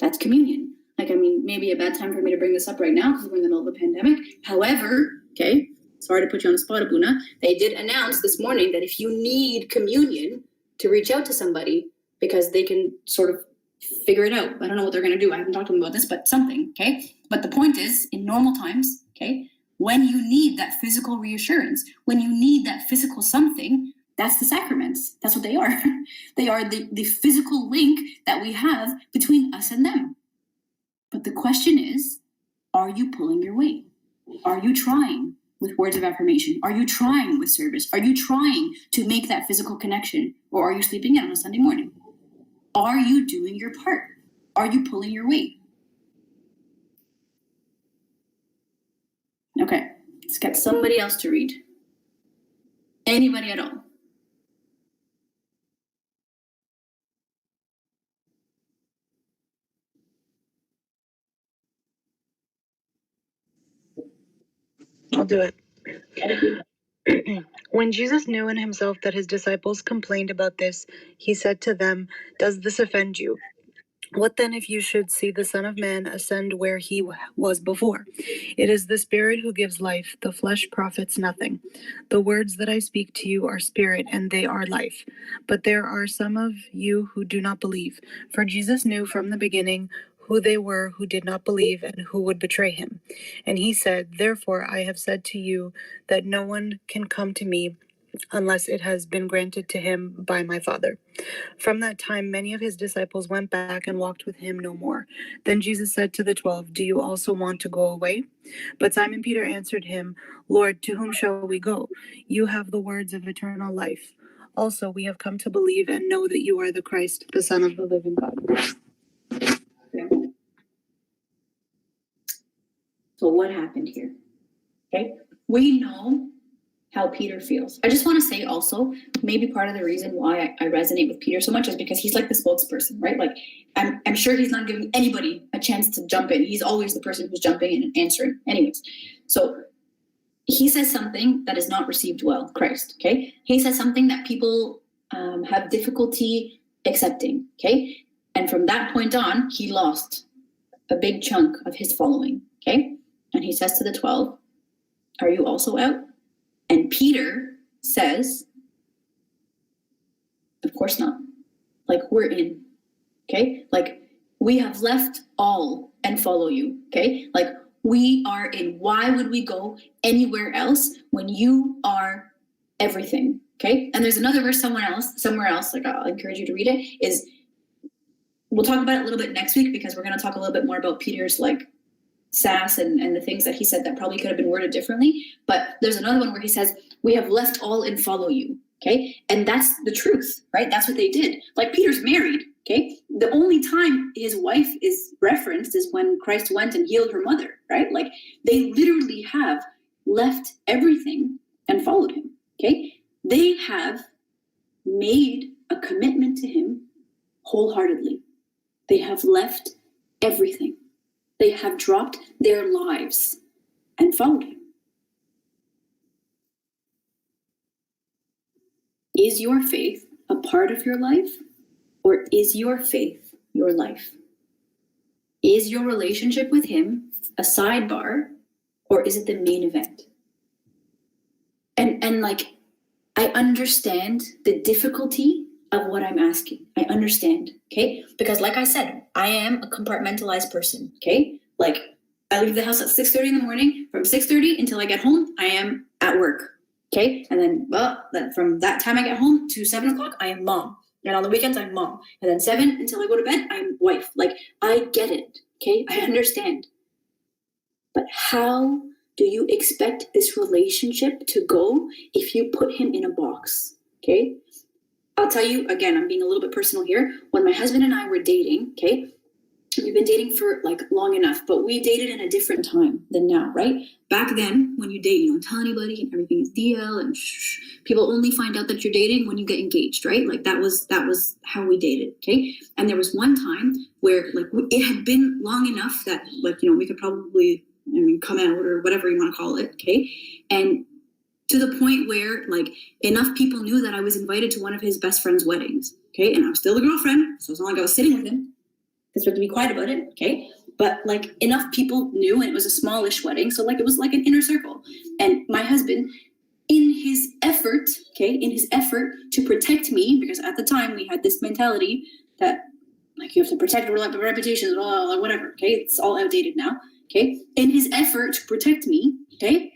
[SPEAKER 1] that's communion. Like, I mean, maybe a bad time for me to bring this up right now because we're in the middle of the pandemic. However, okay, sorry to put you on the spot, Abuna, they did announce this morning that if you need communion, to reach out to somebody because they can sort of figure it out. I don't know what they're going to do. I haven't talked to them about this, but something, okay? But the point is, in normal times, okay, when you need that physical reassurance, when you need that physical something, that's the sacraments. That's what they are. They are the physical link that we have between us and them. But the question is, are you pulling your weight? Are you trying with words of affirmation? Are you trying with service? Are you trying to make that physical connection? Or are you sleeping in on a Sunday morning? Are you doing your part? Are you pulling your weight? Okay, let's get somebody else to read. Anybody at all?
[SPEAKER 3] I'll do it. When Jesus knew in himself that his disciples complained about this, he said to them, "Does this offend you? What then if you should see the Son of Man ascend where he was before? It is the Spirit who gives life, the flesh profits nothing. The words that I speak to you are spirit, and they are life. But there are some of you who do not believe." For Jesus knew from the beginning who they were who did not believe and who would betray him. And he said, "Therefore I have said to you that no one can come to me unless it has been granted to him by my Father." From that time, many of his disciples went back and walked with him no more. Then Jesus said to the 12, "Do you also want to go away?" But Simon Peter answered him, "Lord, to whom shall we go? You have the words of eternal life. Also, we have come to believe and know that you are the Christ, the Son of the living God."
[SPEAKER 1] So what happened here? Okay, we know how Peter feels. I just want to say also, maybe part of the reason why I resonate with Peter so much is because he's like the spokesperson, right? Like, I'm sure he's not giving anybody a chance to jump in. He's always the person who's jumping in and answering. Anyways, so he says something that is not received well, Christ, okay? He says something that people have difficulty accepting, okay? And from that point on, he lost a big chunk of his following, okay? And he says to the 12, "Are you also out?" And Peter says, "Of course not. Like, we're in, okay? Like, we have left all and follow you, okay? Like, we are in. Why would we go anywhere else when you are everything, okay?" And there's another verse somewhere else, like I'll encourage you to read it, is, we'll talk about it a little bit next week because we're going to talk a little bit more about Peter's, like, sass and the things that he said that probably could have been worded differently. But there's another one where he says, "We have left all and follow you," okay? And that's the truth, right? That's what they did. Like, Peter's married, okay? The only time his wife is referenced is when Christ went and healed her mother, right? Like, they literally have left everything and followed him, okay? They have made a commitment to him wholeheartedly. They have left everything. They have dropped their lives and followed him. Is your faith a part of your life, or is your faith your life? Is your relationship with him a sidebar, or is it the main event? And like, I understand the difficulty of what I'm asking. I understand, okay? Because like I said, I am a compartmentalized person, okay? Like, I leave the house at 6:30 in the morning. From 6:30 until I get home, I am at work, okay? And then, from that time I get home to 7 o'clock, I am mom. And on the weekends, I'm mom. And then 7 until I go to bed, I'm wife. Like, I get it, okay? I understand. But how do you expect this relationship to go if you put him in a box, okay? I'll tell you, again, I'm being a little bit personal here. When my husband and I were dating, okay, we've been dating for like long enough, but we dated in a different time than now, right? Back then, when you date, you don't tell anybody, and everything is DL, and people only find out that you're dating when you get engaged, right? Like, that was how we dated, okay? And there was one time where, like, it had been long enough that, like, you know, we could probably, come out or whatever you want to call it, okay? And to the point where, like, enough people knew that I was invited to one of his best friend's weddings, okay? And I was still a girlfriend, so it's not like I was sitting with him. Because we have to be quiet about it, okay? But, like, enough people knew, and it was a smallish wedding, so, like, it was like an inner circle. And my husband, in his effort to protect me, because at the time we had this mentality that, like, you have to protect reputations, blah, blah, whatever, okay? It's all outdated now, okay? In his effort to protect me, okay?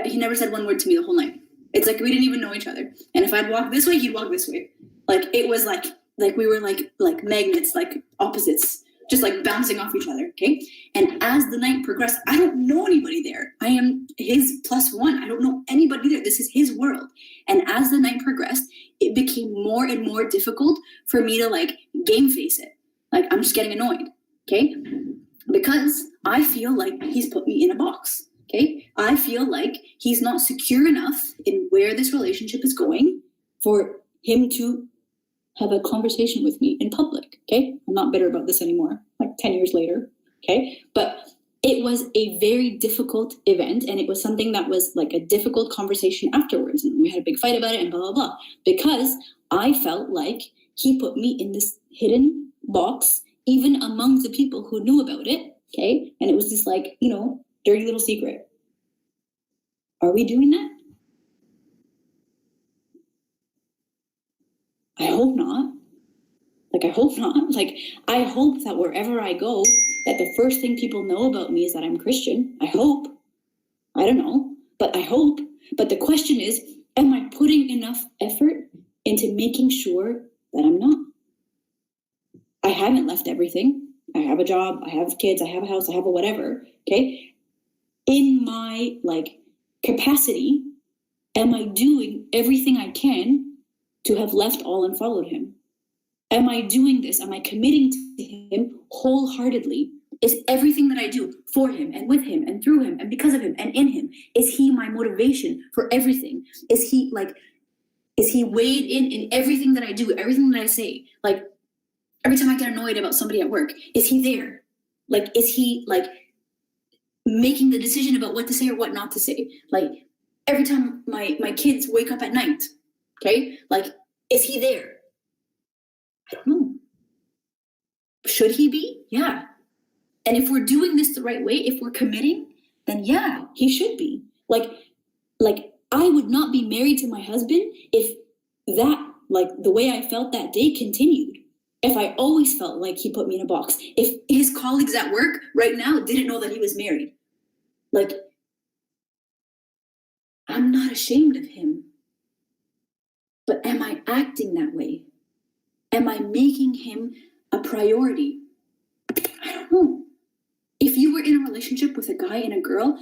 [SPEAKER 1] He never said one word to me the whole night. It's like we didn't even know each other. And if I'd walk this way, he'd walk this way. Like, it was like we were like magnets, like opposites, just like bouncing off each other, okay? And as the night progressed, I don't know anybody there. I am his plus one. I don't know anybody there. This is his world. And as the night progressed, it became more and more difficult for me to, like, game face it. Like, I'm just getting annoyed, okay? Because I feel like he's put me in a box. Okay, I feel like he's not secure enough in where this relationship is going for him to have a conversation with me in public. Okay, I'm not bitter about this anymore, like 10 years later. Okay, but it was a very difficult event, and it was something that was like a difficult conversation afterwards, and we had a big fight about it and blah blah blah, because I felt like he put me in this hidden box even among the people who knew about it. Okay, and it was this like, you know, dirty little secret. Are we doing that? I hope not. Like, I hope not. Like, I hope that wherever I go, that the first thing people know about me is that I'm Christian. I hope. I don't know, but I hope. But the question is, am I putting enough effort into making sure that I'm not? I haven't left everything. I have a job, I have kids, I have a house, I have a whatever, okay? In my, like, capacity, am I doing everything I can to have left all and followed him? Am I doing this? Am I committing to him wholeheartedly? Is everything that I do for him and with him and through him and because of him and in him, is he my motivation for everything? Is he weighed in everything that I do, everything that I say? Like, every time I get annoyed about somebody at work, is he there? Like, is he like making the decision about what to say or what not to say? Like, every time my kids wake up at night, okay? Like, is he there? I don't know. Should he be? Yeah. And if we're doing this the right way, if we're committing, then yeah, he should be. Like I would not be married to my husband if that, like, the way I felt that day continued. If I always felt like he put me in a box. If his colleagues at work right now didn't know that he was married. Like, I'm not ashamed of him. But am I acting that way? Am I making him a priority? I don't know. If you were in a relationship with a guy and a girl,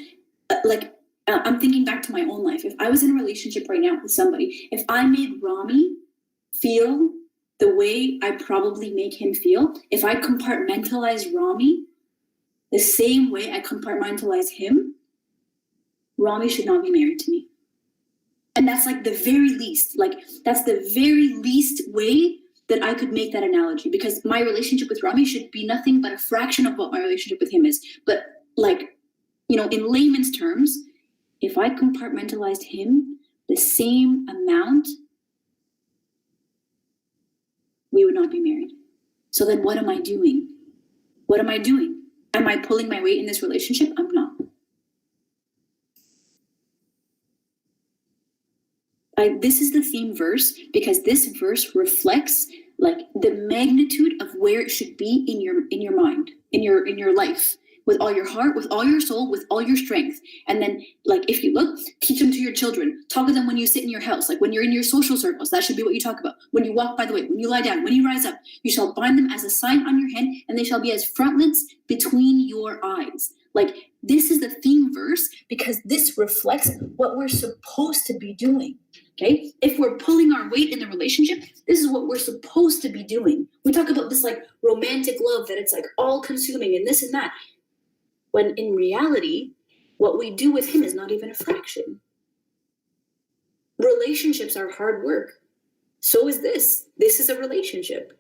[SPEAKER 1] I'm thinking back to my own life. If I was in a relationship right now with somebody, if I made Rami feel the way I probably make him feel, if I compartmentalize Rami the same way I compartmentalize him, Rami should not be married to me. And that's like the very least, that's the very least way that I could make that analogy, because my relationship with Rami should be nothing but a fraction of what my relationship with him is. But, like, you know, in layman's terms, if I compartmentalized him the same amount, we would not be married. So then what am I doing? What am I doing? Am I pulling my weight in this relationship? I'm not. This is the theme verse because this verse reflects, like, the magnitude of where it should be in your mind, in your life, with all your heart, with all your soul, with all your strength. And then, like, if you look, teach them to your children. Talk to them when you sit in your house, like when you're in your social circles. That should be what you talk about. When you walk by the way, when you lie down, when you rise up, you shall bind them as a sign on your hand, and they shall be as frontlets between your eyes. Like, this is the theme verse because this reflects what we're supposed to be doing. Okay, if we're pulling our weight in the relationship, this is what we're supposed to be doing. We talk about this, like, romantic love, that it's like all consuming and this and that. When in reality, what we do with him is not even a fraction. Relationships are hard work. So is this. This is a relationship.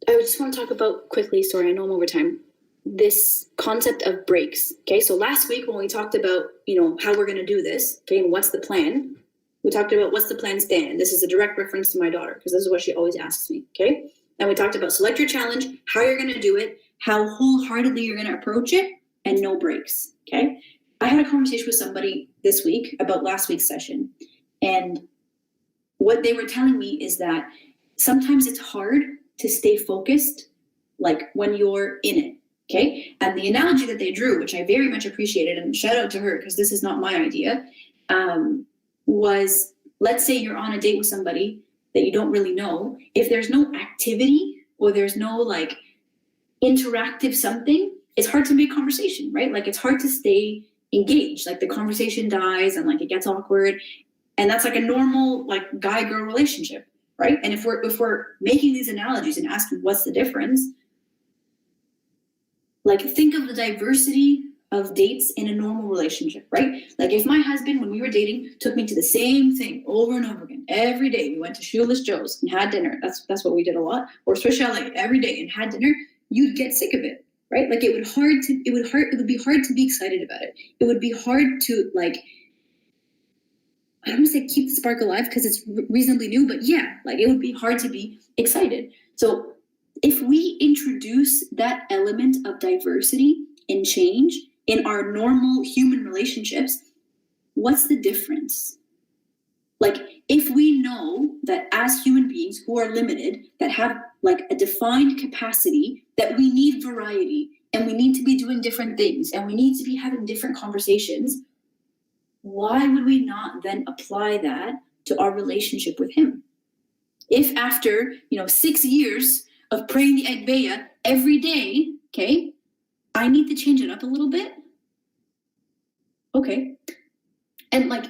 [SPEAKER 1] I just want to talk about quickly, sorry, I know I'm over time, this concept of breaks. Okay, so last week when we talked about, you know, how we're going to do this, okay, and what's the plan, we talked about what's the plan stand. And this is a direct reference to my daughter because this is what she always asks me, okay? And we talked about select your challenge, how you're going to do it, how wholeheartedly you're going to approach it, and no breaks, okay? I had a conversation with somebody this week about last week's session, and what they were telling me is that sometimes it's hard to stay focused, like, when you're in it. Okay, and the analogy that they drew, which I very much appreciated, and shout out to her because this is not my idea, was, let's say you're on a date with somebody that you don't really know. If there's no activity or there's no, like, interactive something, it's hard to make conversation, right? Like, it's hard to stay engaged. Like, the conversation dies and, like, it gets awkward. And that's like a normal, like, guy-girl relationship. right? And if we're making these analogies and asking what's the difference, like think of the diversity of dates in a normal relationship, right? Like if my husband, when we were dating, took me to the same thing over and over again every day. We went to Shoeless Joe's and had dinner. That's what we did a lot. Or Swiss Chalet every day and had dinner. You'd get sick of it, right? Like it would be hard to be excited about it. It would be hard to, like, I don't want to say keep the spark alive because it's reasonably new, but yeah, like it would be hard to be excited. So if we introduce that element of diversity and change in our normal human relationships, what's the difference? Like, if we know that as human beings who are limited, that have like a defined capacity, that we need variety and we need to be doing different things and we need to be having different conversations, why would we not then apply that to our relationship with him? If after, 6 years of praying the Agbeya every day, okay, I need to change it up a little bit. Okay. And like,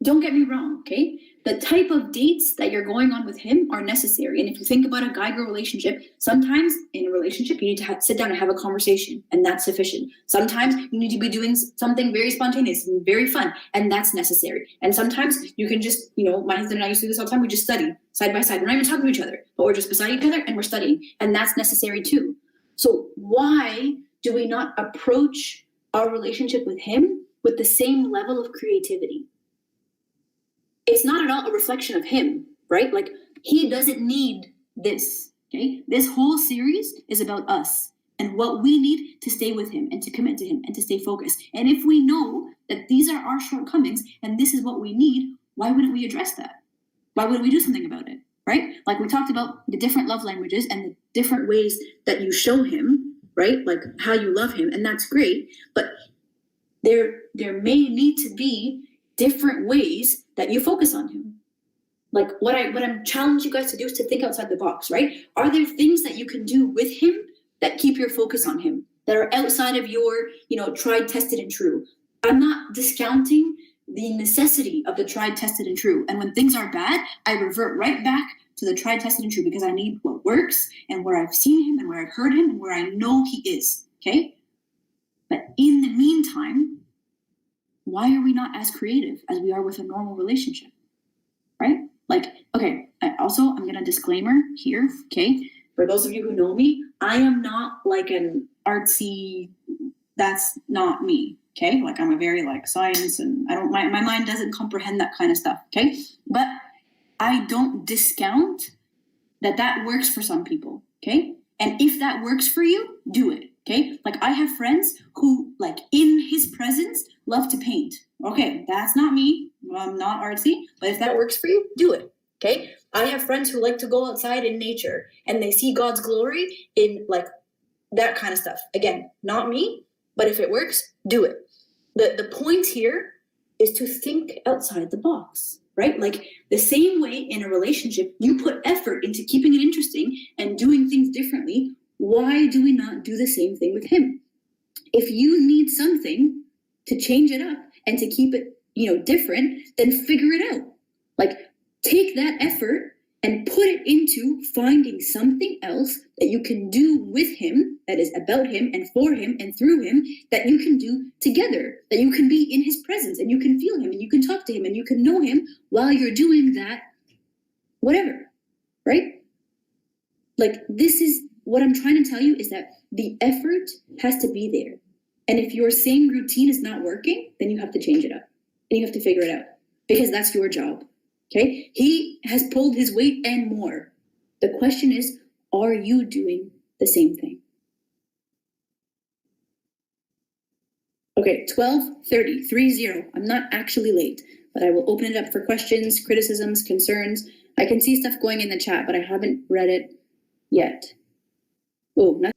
[SPEAKER 1] don't get me wrong, okay? The type of dates that you're going on with him are necessary. And if you think about a guy-girl relationship, sometimes in a relationship, you need to sit down and have a conversation, and that's sufficient. Sometimes you need to be doing something very spontaneous and very fun, and that's necessary. And sometimes you can just, my husband and I used to do this all the time, we just study side by side. We're not even talking to each other, but we're just beside each other and we're studying, and that's necessary too. So why do we not approach our relationship with him with the same level of creativity? It's not at all a reflection of him, right? Like, he doesn't need this, okay? This whole series is about us and what we need to stay with him and to commit to him and to stay focused. And if we know that these are our shortcomings and this is what we need, why wouldn't we address that? Why wouldn't we do something about it, right? Like, we talked about the different love languages and the different ways that you show him, right? Like how you love him, and that's great, but there may need to be different ways that you focus on him. Like what I'm challenging you guys to do is to think outside the box, right? Are there things that you can do with him that keep your focus on him, that are outside of your, tried, tested, and true? I'm not discounting the necessity of the tried, tested, and true. And when things are bad, I revert right back to the tried, tested, and true, because I need what works and where I've seen him and where I've heard him and where I know he is, okay? But in the meantime, why are we not as creative as we are with a normal relationship, right? Like, okay, I'm going to disclaimer here, okay? For those of you who know me, I am not like an artsy, that's not me, okay? Like, I'm a very like science, and my mind doesn't comprehend that kind of stuff, okay? But I don't discount that works for some people, okay? And if that works for you, do it, okay? Like, I have friends who, like, in his presence, love to paint. Okay, that's not me. I'm not artsy, but if that works for you, do it, okay? I have friends who like to go outside in nature, and they see God's glory in, like, that kind of stuff. Again, not me, but if it works, do it. The point here is to think outside the box, right? Like, the same way in a relationship, you put effort into keeping it interesting and doing things differently. Why do we not do the same thing with him? If you need something to change it up and to keep it, different, then figure it out. Like, take that effort and put it into finding something else that you can do with him, that is about him and for him and through him, that you can do together, that you can be in his presence and you can feel him and you can talk to him and you can know him while you're doing that, whatever, right? Like, this is what I'm trying to tell you, is that the effort has to be there. And if your same routine is not working, then you have to change it up. And you have to figure it out, because that's your job, okay? He has pulled his weight and more. The question is, are you doing the same thing? Okay, 12:30, 3-0. I'm not actually late, but I will open it up for questions, criticisms, concerns. I can see stuff going in the chat, but I haven't read it yet. Oh, nothing.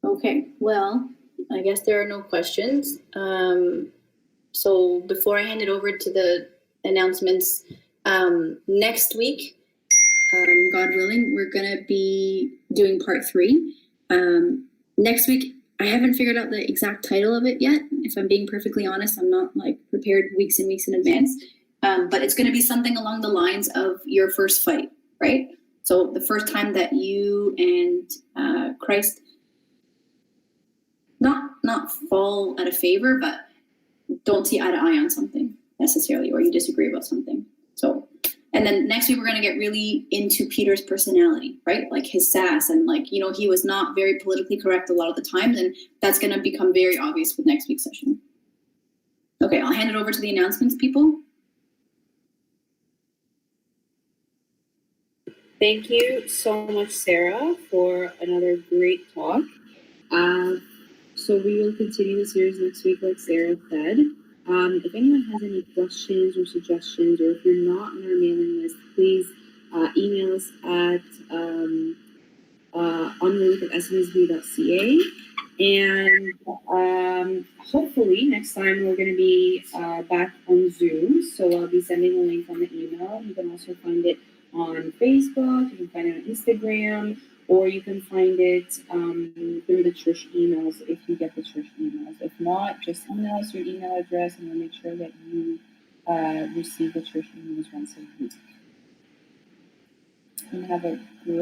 [SPEAKER 1] Okay, well, I guess there are no questions. So before I hand it over to the announcements, next week, God willing, we're going to be doing part 3. Next week, I haven't figured out the exact title of it yet. If I'm being perfectly honest, I'm not like prepared weeks and weeks in advance. But it's going to be something along the lines of your first fight, right? So the first time that you and Christ not fall out of favor, but don't see eye to eye on something necessarily, or you disagree about something. So, and then next week we're going to get really into Peter's personality, right? Like his sass, and like, you know, he was not very politically correct a lot of the times, and that's going to become very obvious with next week's session. Okay, I'll hand it over to the announcements people.
[SPEAKER 5] Thank you so much, Sarah, for another great talk. So we will continue the series next week, like Sarah said. If anyone has any questions or suggestions, or if you're not on our mailing list, please email us at OnRoute@smsb.ca. And hopefully next time we're going to be back on Zoom. So I'll be sending a link on the email. You can also find it on Facebook, you can find it on Instagram, or you can find it through the church emails if you get the church emails. If not, just email us your email address and we'll make sure that you receive the church emails once a week. And have a great